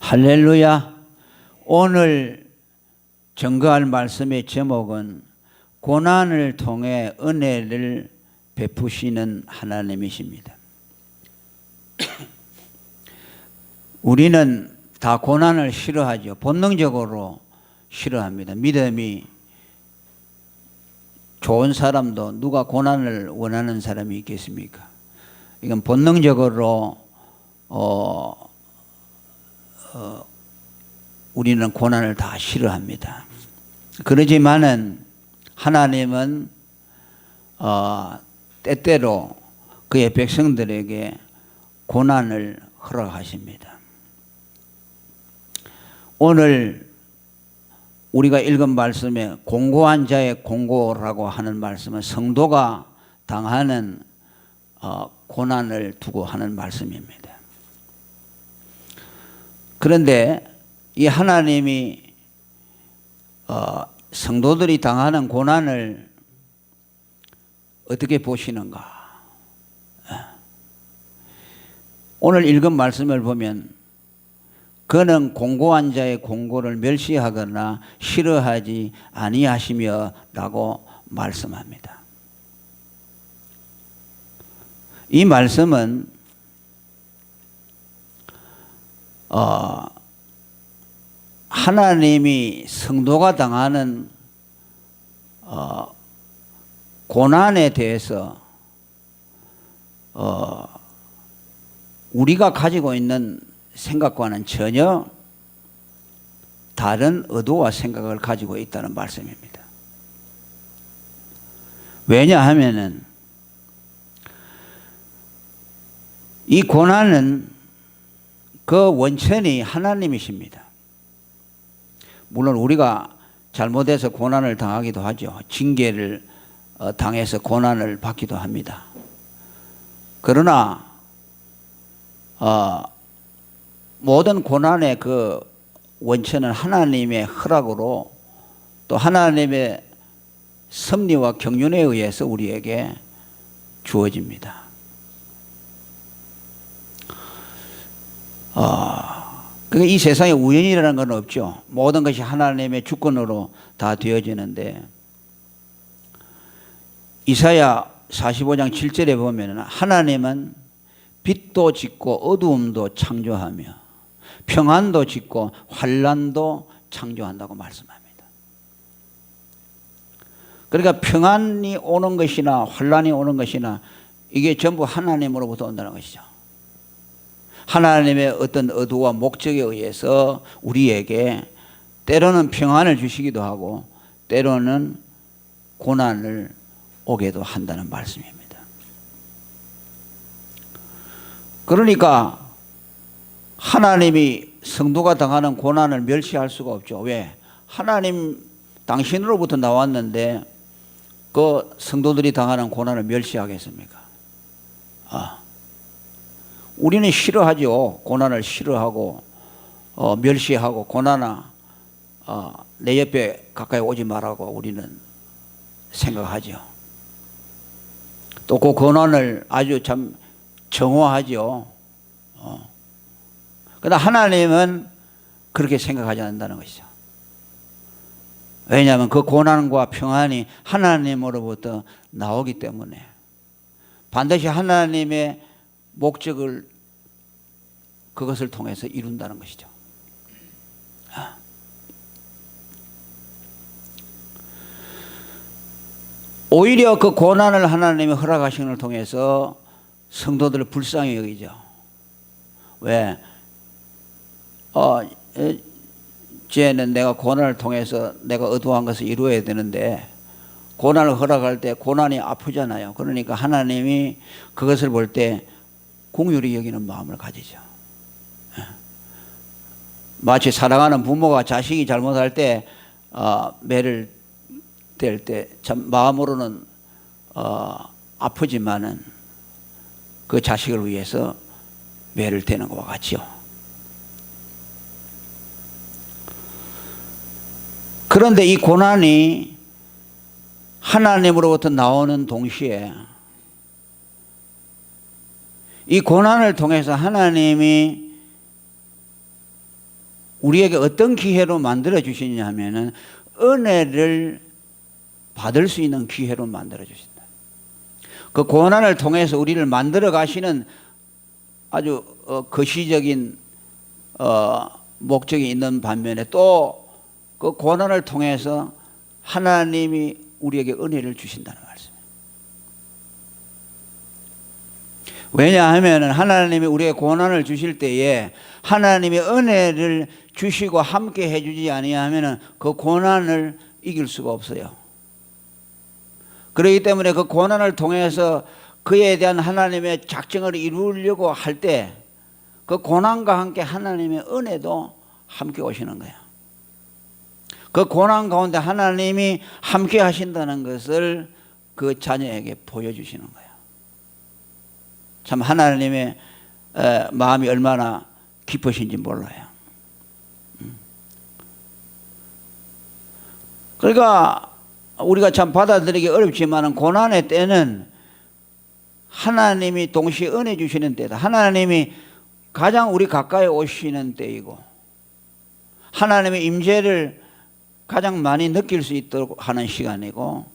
할렐루야. 오늘 증거할 말씀의 제목은 고난을 통해 은혜를 베푸시는 하나님이십니다. 우리는 다 고난을 싫어하죠. 본능적으로 싫어합니다. 믿음이 좋은 사람도 누가 고난을 원하는 사람이 있겠습니까? 이건 본능적으로 우리는 고난을 다 싫어합니다. 그러지만은 하나님은 때때로 그의 백성들에게 고난을 허락하십니다. 오늘 우리가 읽은 말씀에 공고한 자의 공고라고 하는 말씀은 성도가 당하는 고난을 두고 하는 말씀입니다. 그런데 이 하나님이 성도들이 당하는 고난을 어떻게 보시는가? 오늘 읽은 말씀을 보면 그는 공고한 자의 공고를 멸시하거나 싫어하지 아니하시며 라고 말씀합니다. 이 말씀은 하나님이 성도가 당하는 고난에 대해서 우리가 가지고 있는 생각과는 전혀 다른 의도와 생각을 가지고 있다는 말씀입니다. 왜냐하면은 이 고난은 그 원천이 하나님이십니다. 물론 우리가 잘못해서 고난을 당하기도 하죠. 징계를 당해서 고난을 받기도 합니다. 그러나 모든 고난의 그 원천은 하나님의 허락으로 또 하나님의 섭리와 경륜에 의해서 우리에게 주어집니다. 그러니까 이 세상에 우연이라는 건 없죠. 모든 것이 하나님의 주권으로 다 되어지는데 이사야 45장 7절에 보면 하나님은 빛도 짓고 어두움도 창조하며 평안도 짓고 환난도 창조한다고 말씀합니다. 그러니까 평안이 오는 것이나 환난이 오는 것이나 이게 전부 하나님으로부터 온다는 것이죠. 하나님의 어떤 의도와 목적에 의해서 우리에게 때로는 평안을 주시기도 하고 때로는 고난을 오게도 한다는 말씀입니다. 그러니까 하나님이 성도가 당하는 고난을 멸시할 수가 없죠. 왜? 하나님 당신으로부터 나왔는데 그 성도들이 당하는 고난을 멸시하겠습니까? 우리는 싫어하죠. 고난을 싫어하고 멸시하고 고난아 내 옆에 가까이 오지 말라고 우리는 생각하죠. 또 그 고난을 아주 참 정오하죠. 그러나 하나님은 그렇게 생각하지 않는다는 것이죠. 왜냐하면 그 고난과 평안이 하나님으로부터 나오기 때문에 반드시 하나님의 목적을 그것을 통해서 이룬다는 것이죠. 오히려 그 고난을 하나님이 허락하시는 걸 통해서 성도들을 불쌍히 여기죠. 왜? 쟤는 내가 고난을 통해서 내가 의도한 것을 이루어야 되는데 고난을 허락할 때 고난이 아프잖아요. 그러니까 하나님이 그것을 볼 때 긍휼히 여기는 마음을 가지죠. 마치 사랑하는 부모가 자식이 잘못할 때 매를 뗄 때 참 마음으로는 아프지만은 그 자식을 위해서 매를 대는 것과 같죠. 그런데 이 고난이 하나님으로부터 나오는 동시에 이 고난을 통해서 하나님이 우리에게 어떤 기회로 만들어 주시냐 하면은 은혜를 받을 수 있는 기회로 만들어 주신다. 그 고난을 통해서 우리를 만들어 가시는 아주 거시적인 목적이 있는 반면에 또 그 고난을 통해서 하나님이 우리에게 은혜를 주신다는 말씀이에요. 왜냐하면 하나님이 우리에게 고난을 주실 때에 하나님의 은혜를 주시고 함께 해주지 아니하면 그 고난을 이길 수가 없어요. 그렇기 때문에 그 고난을 통해서 그에 대한 하나님의 작정을 이루려고 할 때 그 고난과 함께 하나님의 은혜도 함께 오시는 거예요. 그 고난 가운데 하나님이 함께 하신다는 것을 그 자녀에게 보여주시는 거예요. 참 하나님의 마음이 얼마나 깊으신지 몰라요. 그러니까 우리가 참 받아들이기 어렵지만 고난의 때는 하나님이 동시에 은혜 주시는 때다. 하나님이 가장 우리 가까이 오시는 때이고 하나님의 임재를 가장 많이 느낄 수 있도록 하는 시간이고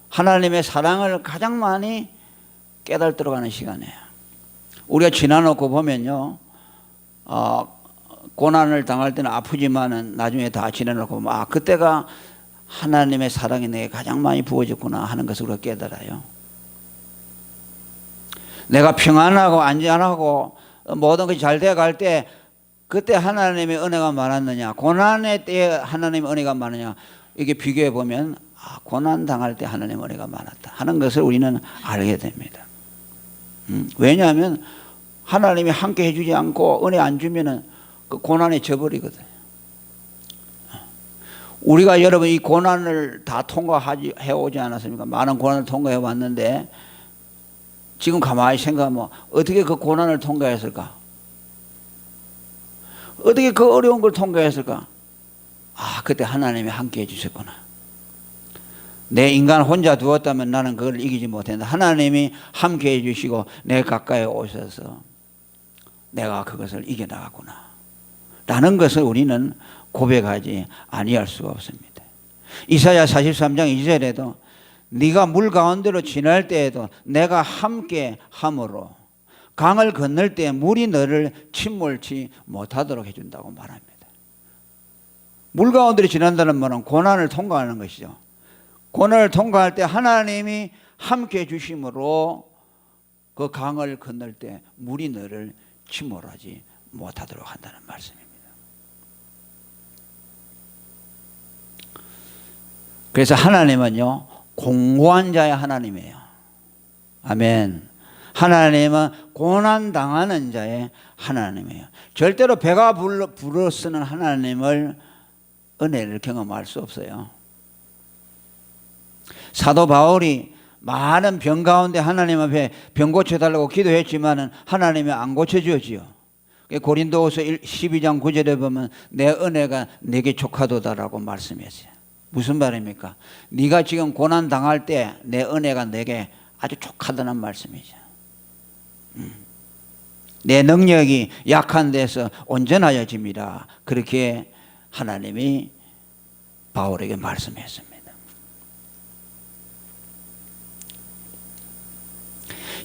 하나님의 사랑을 가장 많이 깨닫도록 하는 시간이에요. 우리가 지나놓고 보면요, 고난을 당할 때는 아프지만은 나중에 다 지나놓고 보면 그때가 하나님의 사랑이 내게 가장 많이 부어졌구나 하는 것을 우리가 깨달아요. 내가 평안하고 안전하고 모든 것이 잘 되어갈 때 그때 하나님의 은혜가 많았느냐, 고난의 때에 하나님의 은혜가 많으냐, 이게 비교해 보면 고난 당할 때 하나님의 은혜가 많았다 하는 것을 우리는 알게 됩니다. 왜냐하면 하나님이 함께 해주지 않고 은혜 안 주면은 그 고난에 져버리거든요. 우리가 여러분 이 고난을 다 통과해 오지 않았습니까? 많은 고난을 통과해 왔는데 지금 가만히 생각하면 어떻게 그 고난을 통과했을까? 어떻게 그 어려운 걸 통과했을까? 그때 하나님이 함께 해주셨구나. 내 인간 혼자 두었다면 나는 그걸 이기지 못했는데 하나님이 함께 해주시고 내 가까이 오셔서 내가 그것을 이겨나갔구나 라는 것을 우리는 고백하지 아니할 수가 없습니다. 이사야 43장 2절에도 네가 물 가운데로 지날 때에도 내가 함께 함으로 강을 건널 때 물이 너를 침몰치 못하도록 해준다고 말합니다. 물 가운데로 지난다는 말은 고난을 통과하는 것이죠. 고난을 통과할 때 하나님이 함께 해주심으로 그 강을 건널 때 물이 너를 침몰하지 못하도록 한다는 말씀입니다. 그래서 하나님은요, 공고한 자의 하나님이에요. 아멘. 하나님은 고난당하는 자의 하나님이에요. 절대로 배가 불어 쓰는 하나님을 은혜를 경험할 수 없어요. 사도 바울이 많은 병 가운데 하나님 앞에 병 고쳐달라고 기도했지만 하나님이 안 고쳐주었지요. 고린도후서 12장 9절에 보면 내 은혜가 내게 족하도다라고 말씀했어요. 무슨 말입니까? 네가 지금 고난 당할 때 내 은혜가 내게 아주 족하다는 말씀이죠. 내 능력이 약한 데서 온전하여집니다. 그렇게 하나님이 바울에게 말씀했습니다.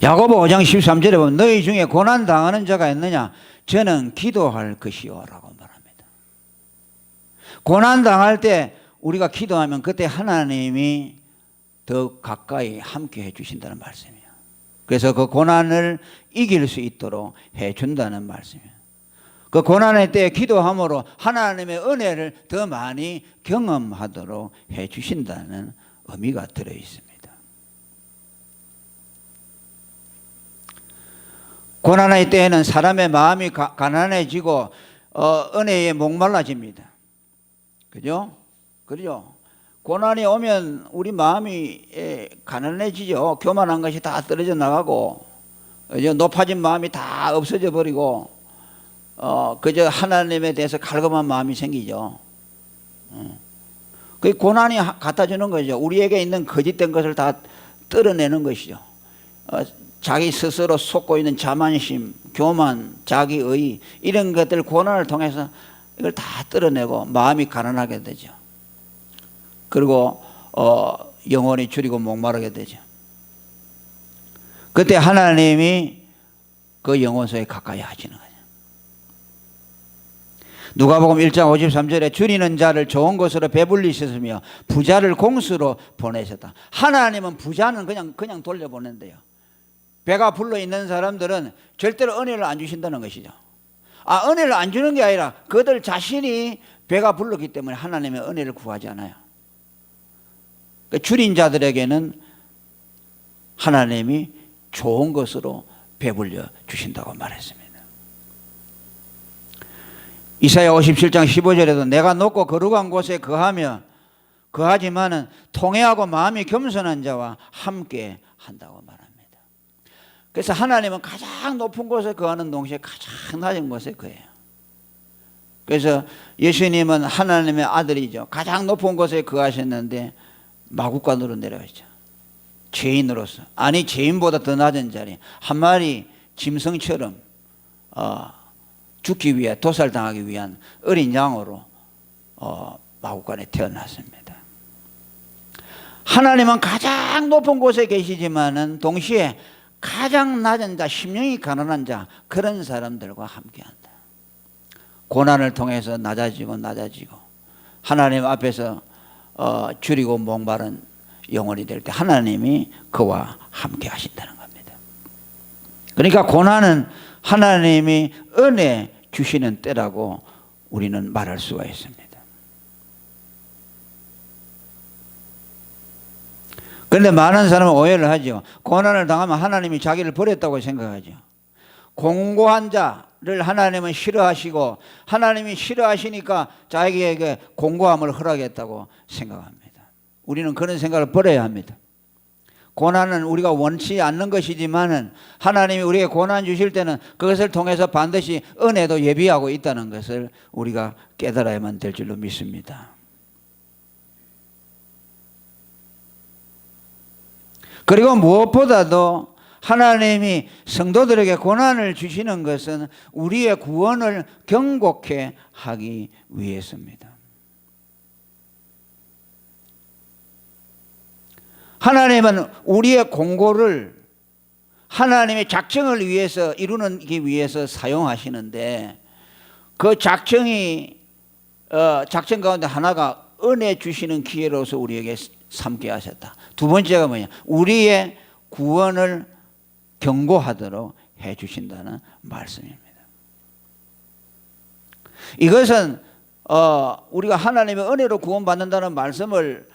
야고보 5장 13절에 보면 너희 중에 고난 당하는 자가 있느냐? 저는 기도할 것이요 라고 말합니다. 고난 당할 때 우리가 기도하면 그때 하나님이 더 가까이 함께 해주신다는 말씀이에요. 그래서 그 고난을 이길 수 있도록 해준다는 말씀이에요. 그 고난의 때에 기도함으로 하나님의 은혜를 더 많이 경험하도록 해주신다는 의미가 들어있습니다. 고난의 때에는 사람의 마음이 가난해지고 은혜에 목말라집니다. 그죠? 그죠? 고난이 오면 우리 마음이 가난해지죠. 교만한 것이 다 떨어져 나가고 높아진 마음이 다 없어져 버리고 그저 하나님에 대해서 갈급한 마음이 생기죠. 그 고난이 갖다 주는 거죠. 우리에게 있는 거짓된 것을 다 떨어내는 것이죠. 자기 스스로 솟고 있는 자만심, 교만, 자기의 이런 것들 고난을 통해서 이걸 다 떨어내고 마음이 가난하게 되죠. 그리고 영혼이 줄이고 목마르게 되죠. 그때 하나님이 그 영혼소에 가까이 하시는 거예요. 누가복음 1장 53절에 줄이는 자를 좋은 것으로 배불리셨으며 부자를 공수로 보내셨다. 하나님은 부자는 그냥 돌려보낸대요. 배가 불러 있는 사람들은 절대로 은혜를 안 주신다는 것이죠. 은혜를 안 주는 게 아니라 그들 자신이 배가 불렀기 때문에 하나님의 은혜를 구하지 않아요. 줄인 자들에게는 하나님이 좋은 것으로 배불려 주신다고 말했습니다. 이사야 57장 15절에도 내가 높고 거룩한 곳에 거하지만은 통회하고 마음이 겸손한 자와 함께 한다고 말합니다. 그래서 하나님은 가장 높은 곳에 거하는 동시에 가장 낮은 곳에 거해요. 그래서 예수님은 하나님의 아들이죠. 가장 높은 곳에 거하셨는데 마구간으로 내려가시죠. 죄인으로서, 아니 죄인보다 더 낮은 자리, 한 마리 짐승처럼 죽기 위해, 도살당하기 위한 어린 양으로 마구간에 태어났습니다. 하나님은 가장 높은 곳에 계시지만은 동시에 가장 낮은 자, 심령이 가난한 자, 그런 사람들과 함께한다. 고난을 통해서 낮아지고 하나님 앞에서 줄이고 목마른 영혼이 될 때 하나님이 그와 함께 하신다는 겁니다. 그러니까 고난은 하나님이 은혜 주시는 때라고 우리는 말할 수가 있습니다. 그런데 많은 사람은 오해를 하죠. 고난을 당하면 하나님이 자기를 버렸다고 생각하죠. 공고한 자를 하나님은 싫어하시고 하나님이 싫어하시니까 자기에게 공고함을 허락했다고 생각합니다. 우리는 그런 생각을 버려야 합니다. 고난은 우리가 원치 않는 것이지만은 하나님이 우리에게 고난 주실 때는 그것을 통해서 반드시 은혜도 예비하고 있다는 것을 우리가 깨달아야만 될 줄로 믿습니다. 그리고 무엇보다도 하나님이 성도들에게 고난을 주시는 것은 우리의 구원을 경고케 하기 위해서입니다. 하나님은 우리의 공고를 하나님의 작정을 위해서 이루기 위해서 사용하시는데 그 작정 가운데 하나가 은혜 주시는 기회로서 우리에게 삼게 하셨다. 두 번째가 뭐냐? 우리의 구원을 경고하도록 해 주신다는 말씀입니다. 이것은 우리가 하나님의 은혜로 구원받는다는 말씀을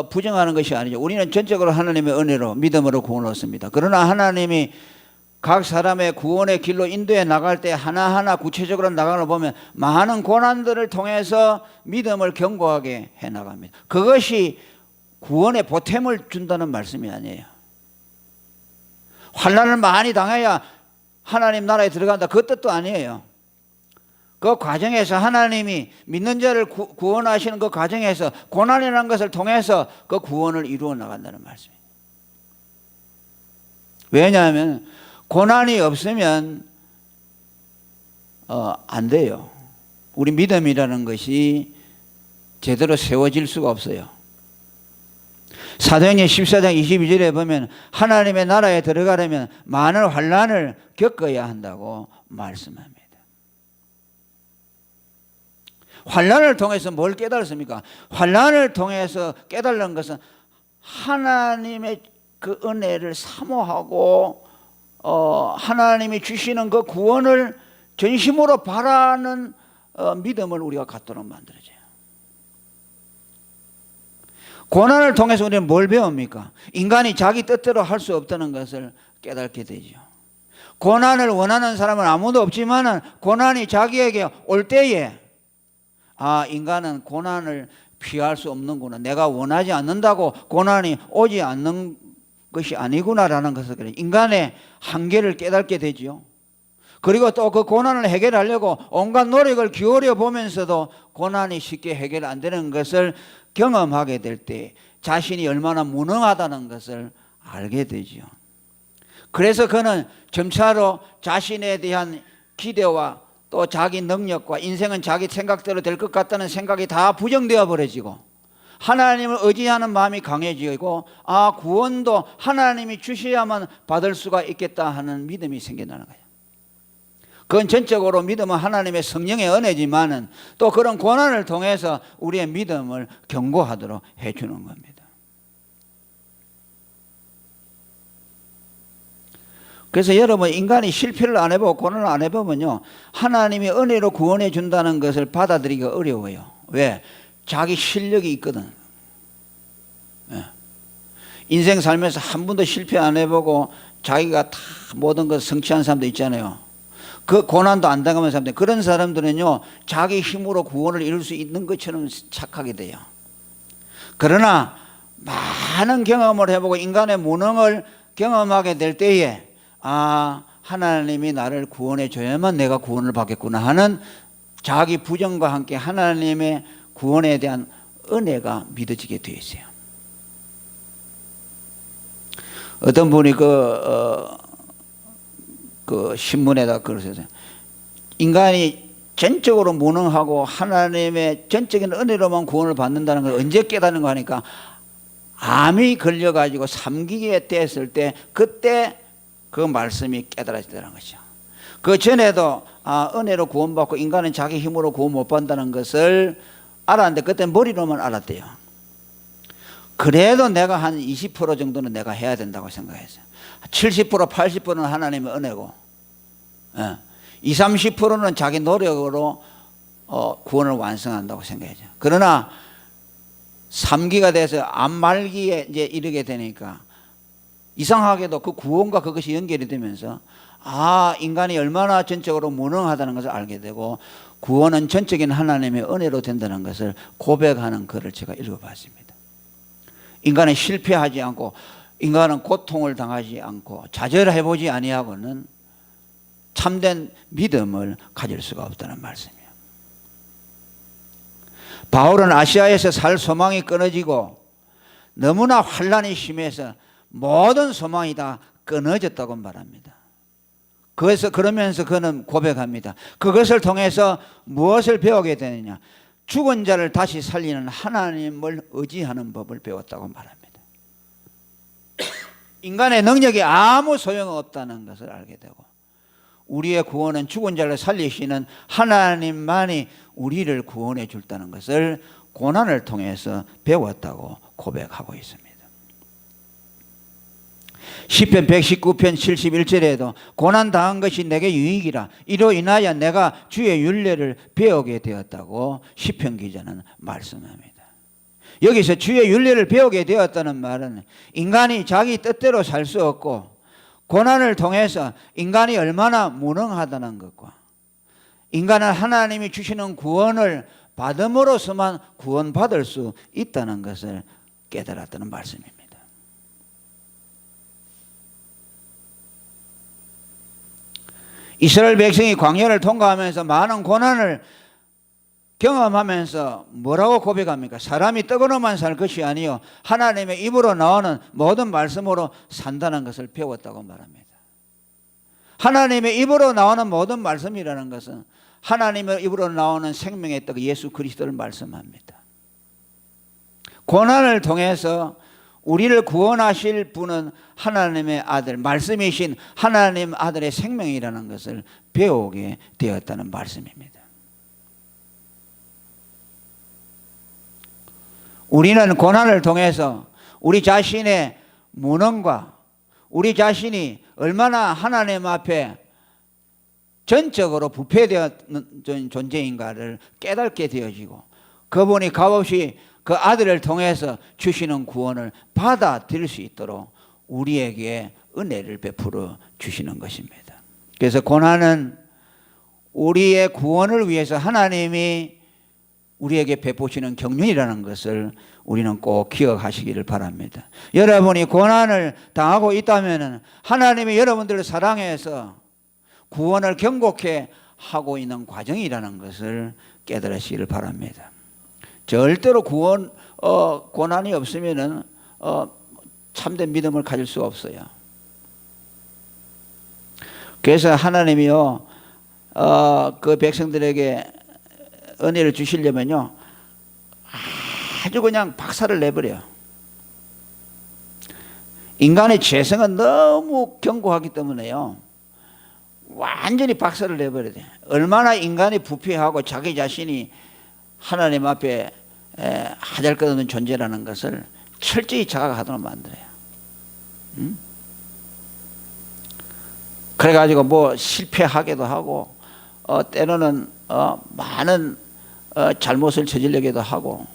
부정하는 것이 아니죠. 우리는 전적으로 하나님의 은혜로 믿음으로 구원을 얻습니다. 그러나 하나님이 각 사람의 구원의 길로 인도해 나갈 때 하나하나 구체적으로 나가는 걸 보면 많은 고난들을 통해서 믿음을 견고하게 해 나갑니다. 그것이 구원의 보탬을 준다는 말씀이 아니에요. 환난을 많이 당해야 하나님 나라에 들어간다, 그 뜻도 아니에요. 그 과정에서 하나님이 믿는 자를 구원하시는 그 과정에서 고난이라는 것을 통해서 그 구원을 이루어 나간다는 말씀이에요. 왜냐하면 고난이 없으면 안 돼요. 우리 믿음이라는 것이 제대로 세워질 수가 없어요. 사도행전 14장 22절에 보면 하나님의 나라에 들어가려면 많은 환난을 겪어야 한다고 말씀합니다. 환난을 통해서 뭘 깨달았습니까? 환난을 통해서 깨달은 것은 하나님의 그 은혜를 사모하고 하나님이 주시는 그 구원을 전심으로 바라는 믿음을 우리가 갖도록 만들어져요. 고난을 통해서 우리는 뭘 배웁니까? 인간이 자기 뜻대로 할 수 없다는 것을 깨닫게 되죠. 고난을 원하는 사람은 아무도 없지만 고난이 자기에게 올 때에 인간은 고난을 피할 수 없는구나. 내가 원하지 않는다고 고난이 오지 않는 것이 아니구나라는 것을 인간의 한계를 깨닫게 되죠. 그리고 또 그 고난을 해결하려고 온갖 노력을 기울여 보면서도 고난이 쉽게 해결 안 되는 것을 경험하게 될 때 자신이 얼마나 무능하다는 것을 알게 되죠. 그래서 그는 점차로 자신에 대한 기대와 또 자기 능력과 인생은 자기 생각대로 될 것 같다는 생각이 다 부정되어 버려지고 하나님을 의지하는 마음이 강해지고 구원도 하나님이 주셔야만 받을 수가 있겠다 하는 믿음이 생긴다는 거예요. 그건 전적으로 믿음은 하나님의 성령의 은혜지만은 또 그런 고난을 통해서 우리의 믿음을 견고하도록 해주는 겁니다. 그래서 여러분, 인간이 실패를 안 해보고 고난을 안 해보면요, 하나님이 은혜로 구원해 준다는 것을 받아들이기가 어려워요. 왜? 자기 실력이 있거든. 인생 살면서 한 번도 실패 안 해보고 자기가 다 모든 것 성취한 사람도 있잖아요. 그 고난도 안 당하는 사람들, 그런 사람들은요, 자기 힘으로 구원을 이룰 수 있는 것처럼 착하게 돼요. 그러나 많은 경험을 해보고 인간의 무능을 경험하게 될 때에 하나님이 나를 구원해 줘야만 내가 구원을 받겠구나 하는 자기 부정과 함께 하나님의 구원에 대한 은혜가 믿어지게 되어 있어요. 어떤 분이 그 신문에다 그러셨어요. 인간이 전적으로 무능하고 하나님의 전적인 은혜로만 구원을 받는다는 걸 언제 깨닫는 거 하니까 암이 걸려가지고 3기에 됐을 때 그때 그 말씀이 깨달아지더라는 거죠. 그 전에도 은혜로 구원받고 인간은 자기 힘으로 구원 못 받는다는 것을 알았는데 그때 머리로만 알았대요. 그래도 내가 한 20% 정도는 내가 해야 된다고 생각했어요. 70% 80%는 하나님의 은혜고 20, 30%는 자기 노력으로 구원을 완성한다고 생각했죠. 그러나 3기가 돼서 암 말기에 이제 이르게 되니까 이상하게도 그 구원과 그것이 연결이 되면서 인간이 얼마나 전적으로 무능하다는 것을 알게 되고 구원은 전적인 하나님의 은혜로 된다는 것을 고백하는 글을 제가 읽어봤습니다. 인간은 실패하지 않고 인간은 고통을 당하지 않고 좌절해보지 아니하고는 참된 믿음을 가질 수가 없다는 말씀이에요. 바울은 아시아에서 살 소망이 끊어지고 너무나 환난이 심해서 모든 소망이 다 끊어졌다고 말합니다. 그러면서 그는 고백합니다. 그것을 통해서 무엇을 배우게 되느냐? 죽은 자를 다시 살리는 하나님을 의지하는 법을 배웠다고 말합니다. 인간의 능력이 아무 소용없다는 것을 알게 되고 우리의 구원은 죽은 자를 살리시는 하나님만이 우리를 구원해 줄다는 것을 고난을 통해서 배웠다고 고백하고 있습니다. 시편 119편 71절에도 고난당한 것이 내게 유익이라 이로 인하여 내가 주의 율례를 배우게 되었다고 시편 기자는 말씀합니다. 여기서 주의 율례를 배우게 되었다는 말은 인간이 자기 뜻대로 살 수 없고 고난을 통해서 인간이 얼마나 무능하다는 것과 인간은 하나님이 주시는 구원을 받음으로서만 구원받을 수 있다는 것을 깨달았다는 말씀입니다. 이스라엘 백성이 광야를 통과하면서 많은 고난을 경험하면서 뭐라고 고백합니까? 사람이 떡으로만 살 것이 아니요 하나님의 입으로 나오는 모든 말씀으로 산다는 것을 배웠다고 말합니다. 하나님의 입으로 나오는 모든 말씀이라는 것은 하나님의 입으로 나오는 생명의 떡 예수 그리스도를 말씀합니다. 고난을 통해서 우리를 구원하실 분은 하나님의 아들, 말씀이신 하나님 아들의 생명이라는 것을 배우게 되었다는 말씀입니다. 우리는 고난을 통해서 우리 자신의 무능과 우리 자신이 얼마나 하나님 앞에 전적으로 부패되었는 존재인가를 깨닫게 되어지고 그분이 값없이 그 아들을 통해서 주시는 구원을 받아들일 수 있도록 우리에게 은혜를 베풀어 주시는 것입니다. 그래서 고난은 우리의 구원을 위해서 하나님이 우리에게 베푸시는 경륜이라는 것을 우리는 꼭 기억하시기를 바랍니다. 여러분이 고난을 당하고 있다면 하나님이 여러분들을 사랑해서 구원을 경고케 하고 있는 과정이라는 것을 깨달으시기를 바랍니다. 절대로 고난이 없으면 참된 믿음을 가질 수가 없어요. 그래서 하나님이요 그 백성들에게 은혜를 주시려면요, 아주 그냥 박살을 내버려요. 인간의 죄성은 너무 견고하기 때문에요, 완전히 박살을 내버려야 돼요. 얼마나 인간이 부패하고 자기 자신이 하나님 앞에 하잘것없는 존재라는 것을 철저히 자각하도록 만들어요. 그래가지고 뭐 실패하기도 하고, 때로는 많은 잘못을 저지르기도 하고,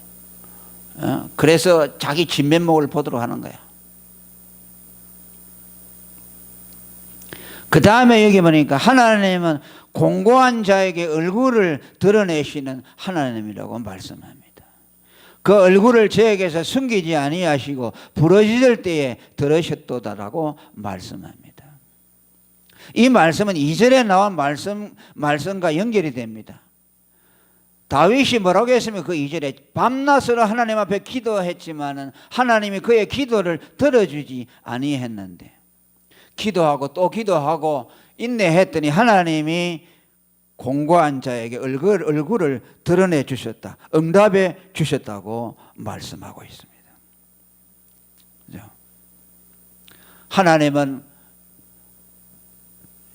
그래서 자기 진면목을 보도록 하는 거예요. 그 다음에 여기 보니까 하나님은 공고한 자에게 얼굴을 드러내시는 하나님이라고 말씀합니다. 그 얼굴을 저에게서 숨기지 아니하시고 부러지실 때에 들으셨도다라고 말씀합니다. 이 말씀은 2절에 나온 말씀과 연결이 됩니다. 다윗이 뭐라고 했으면 그 2절에 밤낮으로 하나님 앞에 기도했지만은 하나님이 그의 기도를 들어주지 아니했는데, 기도하고 또 기도하고 인내했더니 하나님이 공고한 자에게 얼굴을 드러내 주셨다, 응답해 주셨다고 말씀하고 있습니다. 그죠? 하나님은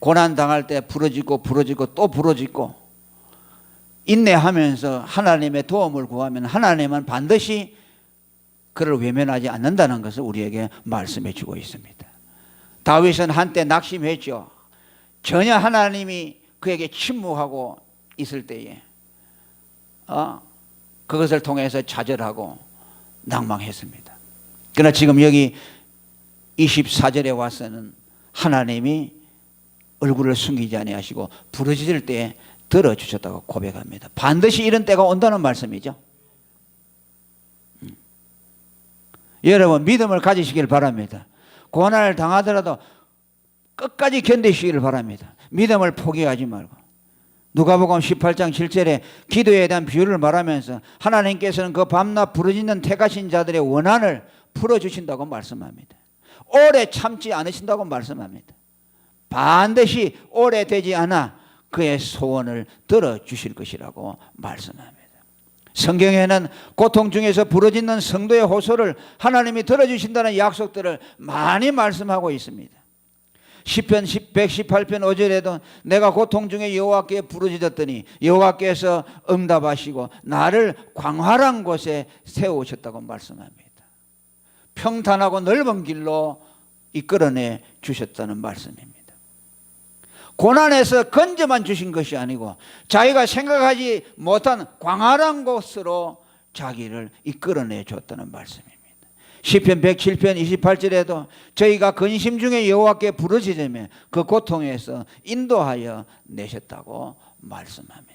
고난 당할 때 부러지고 또 부러지고 인내하면서 하나님의 도움을 구하면 하나님은 반드시 그를 외면하지 않는다는 것을 우리에게 말씀해 주고 있습니다. 다윗은 한때 낙심했죠. 전혀 하나님이 그에게 침묵하고 있을 때에 그것을 통해서 좌절하고 낭망했습니다. 그러나 지금 여기 24절에 와서는 하나님이 얼굴을 숨기지 아니하시고 부르짖을 때에 들어주셨다고 고백합니다. 반드시 이런 때가 온다는 말씀이죠. 여러분, 믿음을 가지시길 바랍니다. 고난을 당하더라도 끝까지 견디시기를 바랍니다. 믿음을 포기하지 말고. 누가복음 18장 7절에 기도에 대한 비유를 말하면서 하나님께서는 그 밤낮 부르짖는 택하신 자들의 원한을 풀어주신다고 말씀합니다. 오래 참지 않으신다고 말씀합니다. 반드시 오래되지 않아 그의 소원을 들어주실 것이라고 말씀합니다. 성경에는 고통 중에서 부르짖는 성도의 호소를 하나님이 들어주신다는 약속들을 많이 말씀하고 있습니다. 시편 118편 5절에도 내가 고통 중에 여호와께 부르짖었더니 여호와께서 응답하시고 나를 광활한 곳에 세우셨다고 말씀합니다. 평탄하고 넓은 길로 이끌어내 주셨다는 말씀입니다. 고난에서 건져만 주신 것이 아니고 자기가 생각하지 못한 광활한 곳으로 자기를 이끌어내 줬다는 말씀입니다. 시편 107편 28절에도 저희가 근심 중에 여호와께 부르짖으며 그 고통에서 인도하여 내셨다고 말씀합니다.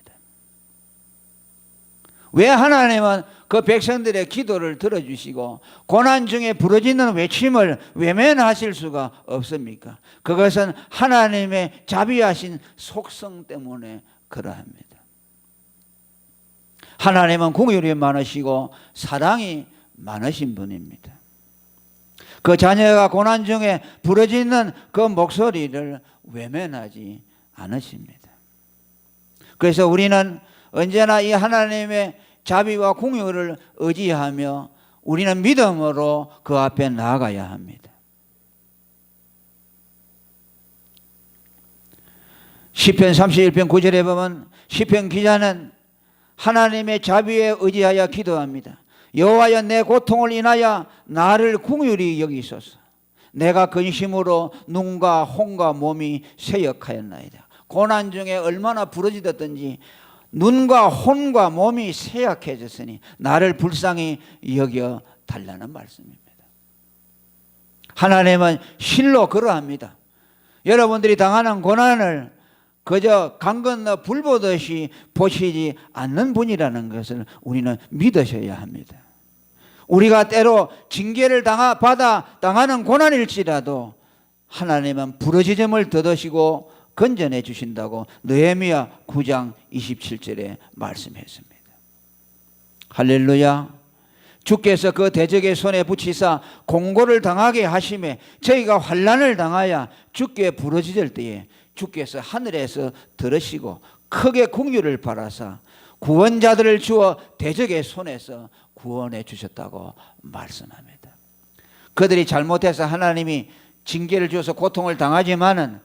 왜 하나님은 그 백성들의 기도를 들어주시고 고난 중에 부르짖는 외침을 외면하실 수가 없습니까? 그것은 하나님의 자비하신 속성 때문에 그러합니다. 하나님은 긍휼이 많으시고 사랑이 많으신 분입니다. 그 자녀가 고난 중에 부르짖는 그 목소리를 외면하지 않으십니다. 그래서 우리는 언제나 이 하나님의 자비와 긍휼을 의지하며 우리는 믿음으로 그 앞에 나아가야 합니다. 시편 31편 9절에 보면 시편 기자는 하나님의 자비에 의지하여 기도합니다. 여호와여 내 고통을 인하여 나를 긍휼히 여기소서. 내가 근심으로 눈과 혼과 몸이 쇠약하였나이다. 고난 중에 얼마나 부르짖었든지 눈과 혼과 몸이 쇠약해졌으니 나를 불쌍히 여겨 달라는 말씀입니다. 하나님은 실로 그러합니다. 여러분들이 당하는 고난을 그저 강 건너 불 보듯이 보시지 않는 분이라는 것을 우리는 믿으셔야 합니다. 우리가 때로 징계를 당하는 고난일지라도 하나님은 부르짖음을 들으시고 건져내 주신다고 느헤미야 9장 27절에 말씀했습니다. 할렐루야. 주께서 그 대적의 손에 붙이사 공고를 당하게 하심에 저희가 환난을 당하여 주께 부르짖을 때에 주께서 하늘에서 들으시고 크게 긍휼을 바라사 구원자들을 주어 대적의 손에서 구원해 주셨다고 말씀합니다. 그들이 잘못해서 하나님이 징계를 주어서 고통을 당하지만은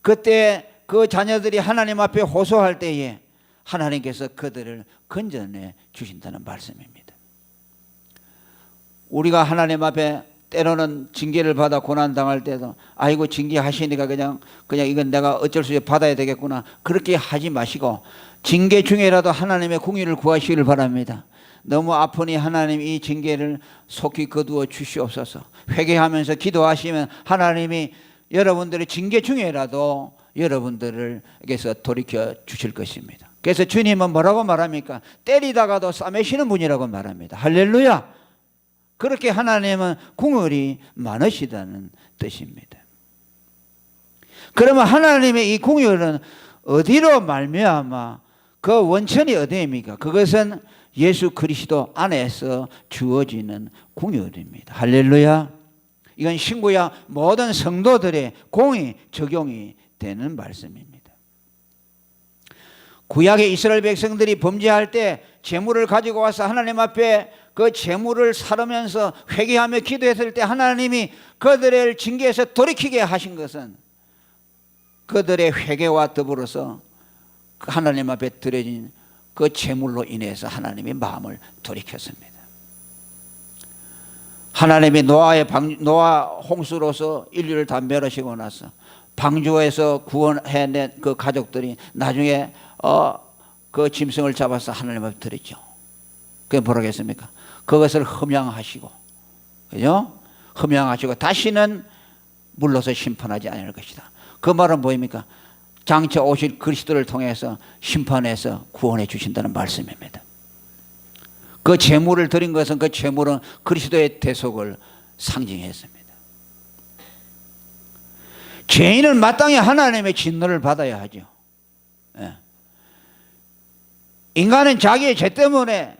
그때 그 자녀들이 하나님 앞에 호소할 때에 하나님께서 그들을 건져내 주신다는 말씀입니다. 우리가 하나님 앞에 때로는 징계를 받아 고난 당할 때도 아이고 징계하시니까 그냥 이건 내가 어쩔 수 없이 받아야 되겠구나 그렇게 하지 마시고 징계 중에라도 하나님의 공의를 구하시기를 바랍니다. 너무 아프니 하나님 이 징계를 속히 거두어 주시옵소서. 회개하면서 기도하시면 하나님이 여러분들의 징계 중에라도 여러분들에게서 돌이켜 주실 것입니다. 그래서 주님은 뭐라고 말합니까? 때리다가도 싸매시는 분이라고 말합니다. 할렐루야. 그렇게 하나님은 긍휼이 많으시다는 뜻입니다. 그러면 하나님의 이 긍휼은 어디로 말미암아 그 원천이 어디입니까? 그것은 예수 그리스도 안에서 주어지는 긍휼입니다. 할렐루야. 이건 신구야 모든 성도들의 공의 적용이 되는 말씀입니다. 구약의 이스라엘 백성들이 범죄할 때 재물을 가지고 와서 하나님 앞에 그 재물을 사르면서 회개하며 기도했을 때 하나님이 그들을 징계해서 돌이키게 하신 것은 그들의 회개와 더불어서 하나님 앞에 드려진 그 재물로 인해서 하나님의 마음을 돌이켰습니다. 하나님이 노아 홍수로서 인류를 다 멸하시고 나서 방주에서 구원해낸 그 가족들이 나중에 그 짐승을 잡아서 하나님 앞에 드렸죠. 그게 뭐라겠습니까? 그것을 흠양하시고, 그죠? 흠양하시고 다시는 물러서 심판하지 않을 것이다. 그 말은 뭐입니까? 장차 오실 그리스도를 통해서 심판해서 구원해 주신다는 말씀입니다. 그 제물을 드린 것은 그 제물은 그리스도의 대속을 상징했습니다. 죄인은 마땅히 하나님의 진노를 받아야 하죠. 인간은 자기의 죄 때문에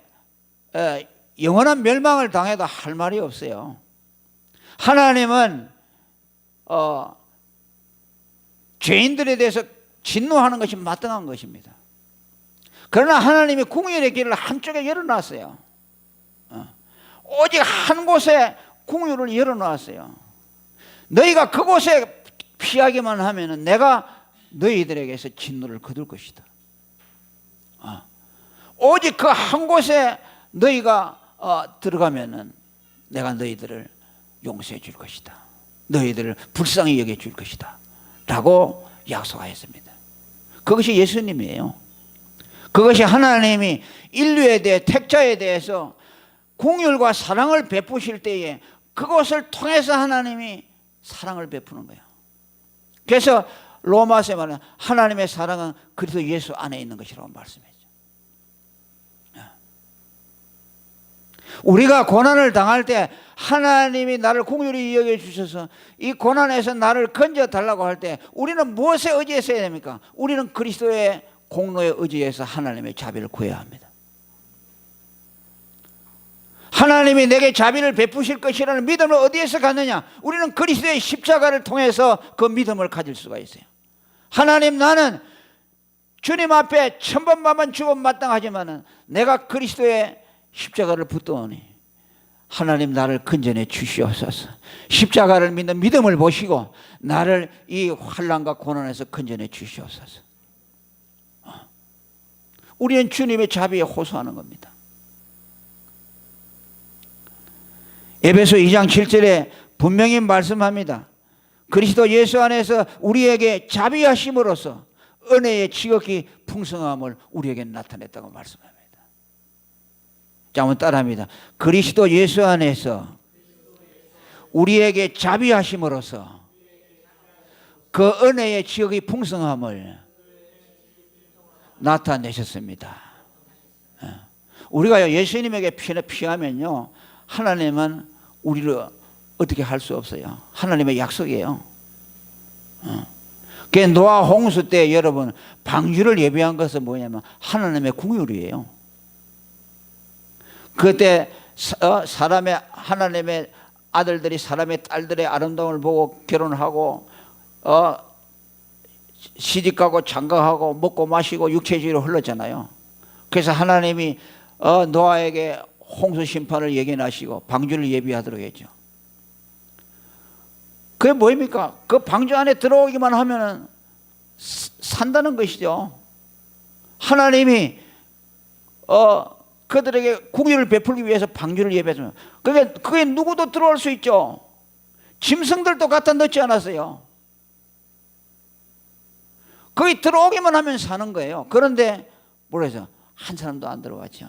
영원한 멸망을 당해도 할 말이 없어요. 하나님은 죄인들에 대해서 진노하는 것이 마땅한 것입니다. 그러나 하나님이 긍휼의 길을 한쪽에 열어놨어요. 오직 한 곳에 긍휼을 열어놨어요. 너희가 그곳에 피하기만 하면 내가 너희들에게서 진노를 거둘 것이다. 오직 그 한 곳에 너희가 들어가면은 내가 너희들을 용서해 줄 것이다. 너희들을 불쌍히 여겨 줄 것이다. 라고 약속하였습니다. 그것이 예수님이에요. 그것이 하나님이 인류에 대해 택자에 대해서 긍휼과 사랑을 베푸실 때에 그것을 통해서 하나님이 사랑을 베푸는 거예요. 그래서 로마서에 말하는 하나님의 사랑은 그리스도 예수 안에 있는 것이라고 말씀했죠. 우리가 고난을 당할 때 하나님이 나를 긍휼히 여겨 주셔서 이 고난에서 나를 건져 달라고 할 때 우리는 무엇에 의지해야 됩니까? 우리는 그리스도의 공로에 의지해서 하나님의 자비를 구해야 합니다. 하나님이 내게 자비를 베푸실 것이라는 믿음을 어디에서 갖느냐? 우리는 그리스도의 십자가를 통해서 그 믿음을 가질 수가 있어요. 하나님, 나는 주님 앞에 천번만번 죽음 마땅하지만 내가 그리스도의 십자가를 붙드오니 하나님 나를 건져내 주시옵소서. 십자가를 믿는 믿음을 보시고 나를 이 환난과 고난에서 건져내 주시옵소서. 우리는 주님의 자비에 호소하는 겁니다. 에베소 2장 7절에 분명히 말씀합니다. 그리스도 예수 안에서 우리에게 자비하심으로써 은혜의 지극히 풍성함을 우리에게 나타냈다고 말씀합니다. 자, 한번 따라합니다. 그리스도 예수 안에서 우리에게 자비하심으로써 그 은혜의 지극히 풍성함을 나타내셨습니다. 우리가 예수님에게 피하면요, 하나님은 우리를 어떻게 할 수 없어요. 하나님의 약속이에요. 그 노아 홍수 때 여러분 방주를 예비한 것은 뭐냐면 하나님의 긍휼이에요. 그때 사람의 하나님의 아들들이 사람의 딸들의 아름다움을 보고 결혼하고 시집가고 장가하고 먹고 마시고 육체주의로 흘렀잖아요. 그래서 하나님이 노아에게 홍수 심판을 예견하시고 방주를 예비하도록 했죠. 그게 뭐입니까? 그 방주 안에 들어오기만 하면은 산다는 것이죠. 하나님이 그들에게 궁유를 베풀기 위해서 방주를 예배했습니다. 그게 누구도 들어올 수 있죠. 짐승들도 갖다 넣지 않았어요. 거기 들어오기만 하면 사는 거예요. 그런데 뭐래서 한 사람도 안 들어왔죠.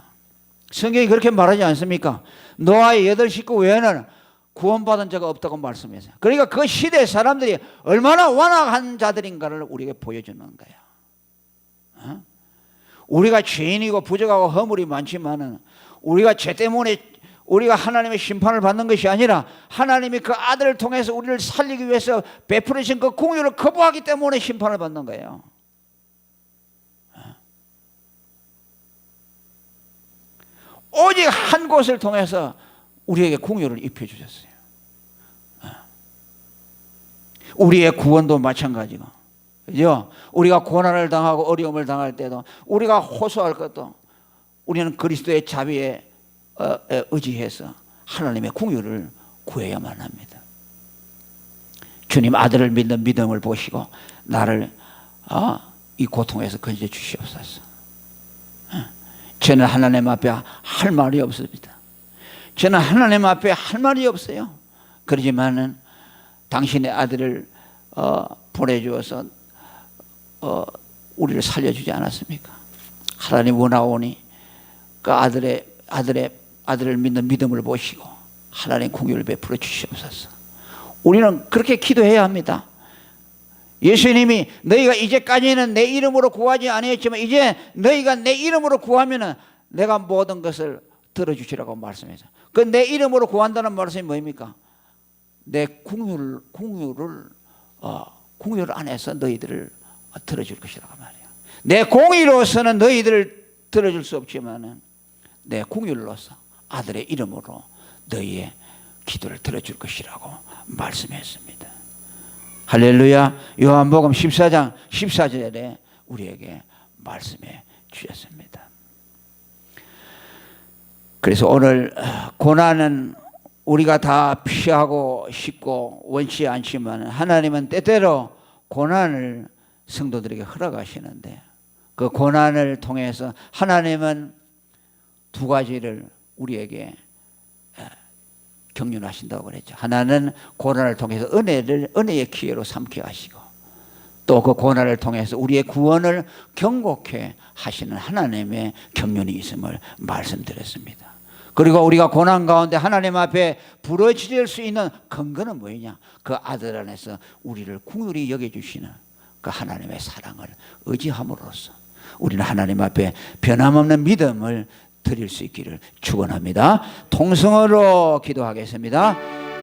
성경이 그렇게 말하지 않습니까? 노아의 8 식구 외에는 구원받은 자가 없다고 말씀했어요. 그러니까 그 시대 사람들이 얼마나 완악한 자들인가를 우리에게 보여주는 거예요. 우리가 죄인이고 부족하고 허물이 많지만은 우리가 죄 때문에 우리가 하나님의 심판을 받는 것이 아니라 하나님이 그 아들을 통해서 우리를 살리기 위해서 베풀으신 그 공유를 거부하기 때문에 심판을 받는 거예요. 오직 한 곳을 통해서 우리에게 공유를 입혀주셨어요. 우리의 구원도 마찬가지고, 그죠? 우리가 고난을 당하고 어려움을 당할 때도 우리가 호소할 것도 우리는 그리스도의 자비에 의지해서 하나님의 공유를 구해야만 합니다. 주님 아들을 믿는 믿음을 보시고 나를 이 고통에서 건져 주시옵소서. 저는 하나님 앞에 할 말이 없습니다. 저는 하나님 앞에 할 말이 없어요. 그러지만은 당신의 아들을 보내주어서 우리를 살려주지 않았습니까? 하나님 원하오니 그 아들을 믿는 믿음을 보시고 하나님 공유를 베풀어 주시옵소서. 우리는 그렇게 기도해야 합니다. 예수님이 너희가 이제까지는 내 이름으로 구하지 아니했지만 이제 너희가 내 이름으로 구하면은 내가 모든 것을 들어주시라고 말씀했어요. 그 내 이름으로 구한다는 말씀이 뭐입니까? 내 공유를 안에서 너희들을 들어줄 것이라고 말이에요. 내 공의로서는 너희들을 들어줄 수 없지만은 내 공유로서 아들의 이름으로 너희의 기도를 들어줄 것이라고 말씀했습니다. 할렐루야. 요한복음 14장 14절에 우리에게 말씀해 주셨습니다. 그래서 오늘 고난은 우리가 다 피하고 싶고 원치 않지만 하나님은 때때로 고난을 성도들에게 허락하시는데 그 고난을 통해서 하나님은 2가지를 우리에게 경륜하신다고 그랬죠. 하나는 고난을 통해서 은혜의 기회로 삼게 하시고 또 그 고난을 통해서 우리의 구원을 경고케 하시는 하나님의 경륜이 있음을 말씀드렸습니다. 그리고 우리가 고난 가운데 하나님 앞에 부러질 수 있는 근거는 뭐냐? 그 아들 안에서 우리를 긍휼히 여겨주시는 그 하나님의 사랑을 의지함으로써 우리는 하나님 앞에 변함없는 믿음을 드릴 수 있기를 축원합니다. 통성으로 기도하겠습니다.